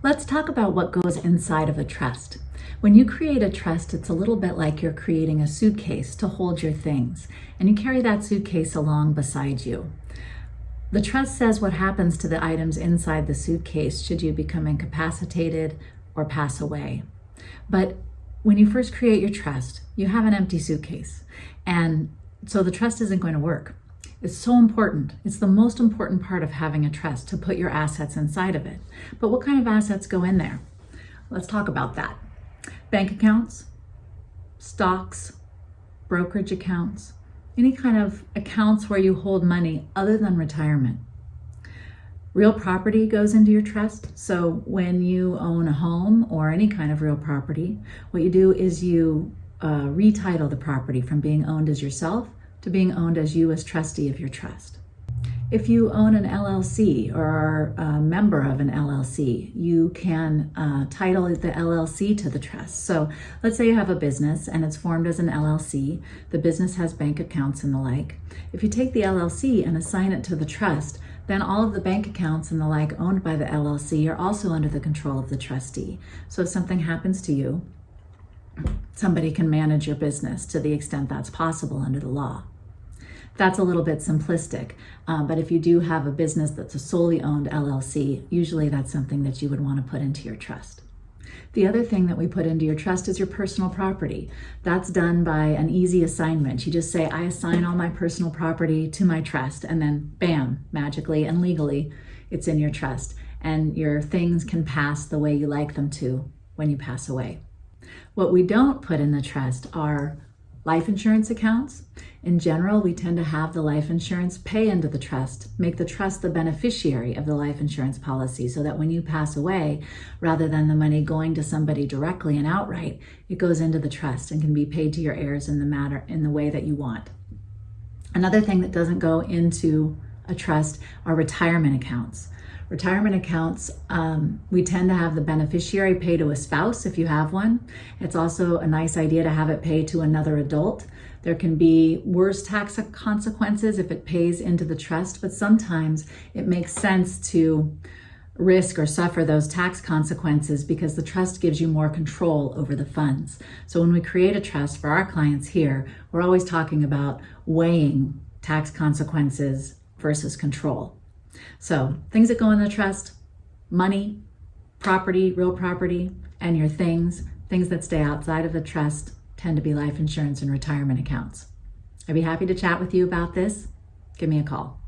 Let's talk about what goes inside of a trust. When you create a trust, it's a little bit like you're creating a suitcase to hold your things, and you carry that suitcase along beside you. The trust says what happens to the items inside the suitcase should you become incapacitated or pass away. But when you first create your trust, you have an empty suitcase, and so the trust isn't going to work. It's so important. It's the most important part of having a trust, to put your assets inside of it. But what kind of assets go in there? Let's talk about that. Bank accounts, stocks, brokerage accounts, any kind of accounts where you hold money other than retirement. Real property goes into your trust. So when you own a home or any kind of real property, what you do is you retitle the property from being owned as yourself to being owned as you as trustee of your trust. If you own an LLC or are a member of an LLC, you can title the LLC to the trust. So let's say you have a business and it's formed as an LLC. The business has bank accounts and the like. If you take the LLC and assign it to the trust, then all of the bank accounts and the like owned by the LLC are also under the control of the trustee. So if something happens to you, somebody can manage your business to the extent that's possible under the law. That's a little bit simplistic, but if you do have a business that's a solely owned LLC, usually that's something that you would want to put into your trust. The other thing that we put into your trust is your personal property. That's done by an easy assignment. You just say, I assign all my personal property to my trust, and then bam, magically and legally, it's in your trust. And your things can pass the way you like them to when you pass away. What we don't put in the trust are life insurance accounts. In general, we tend to have the life insurance pay into the trust, make the trust the beneficiary of the life insurance policy, so that when you pass away, rather than the money going to somebody directly and outright, it goes into the trust and can be paid to your heirs in the way that you want. Another thing that doesn't go into a trust are retirement accounts. Retirement accounts, we tend to have the beneficiary pay to a spouse if you have one. It's also a nice idea to have it pay to another adult. There can be worse tax consequences if it pays into the trust, but sometimes it makes sense to risk or suffer those tax consequences because the trust gives you more control over the funds. So when we create a trust for our clients here, we're always talking about weighing tax consequences versus control. So things that go in the trust: money, property, real property, and your things that stay outside of the trust tend to be life insurance and retirement accounts. I'd be happy to chat with you about this. Give me a call.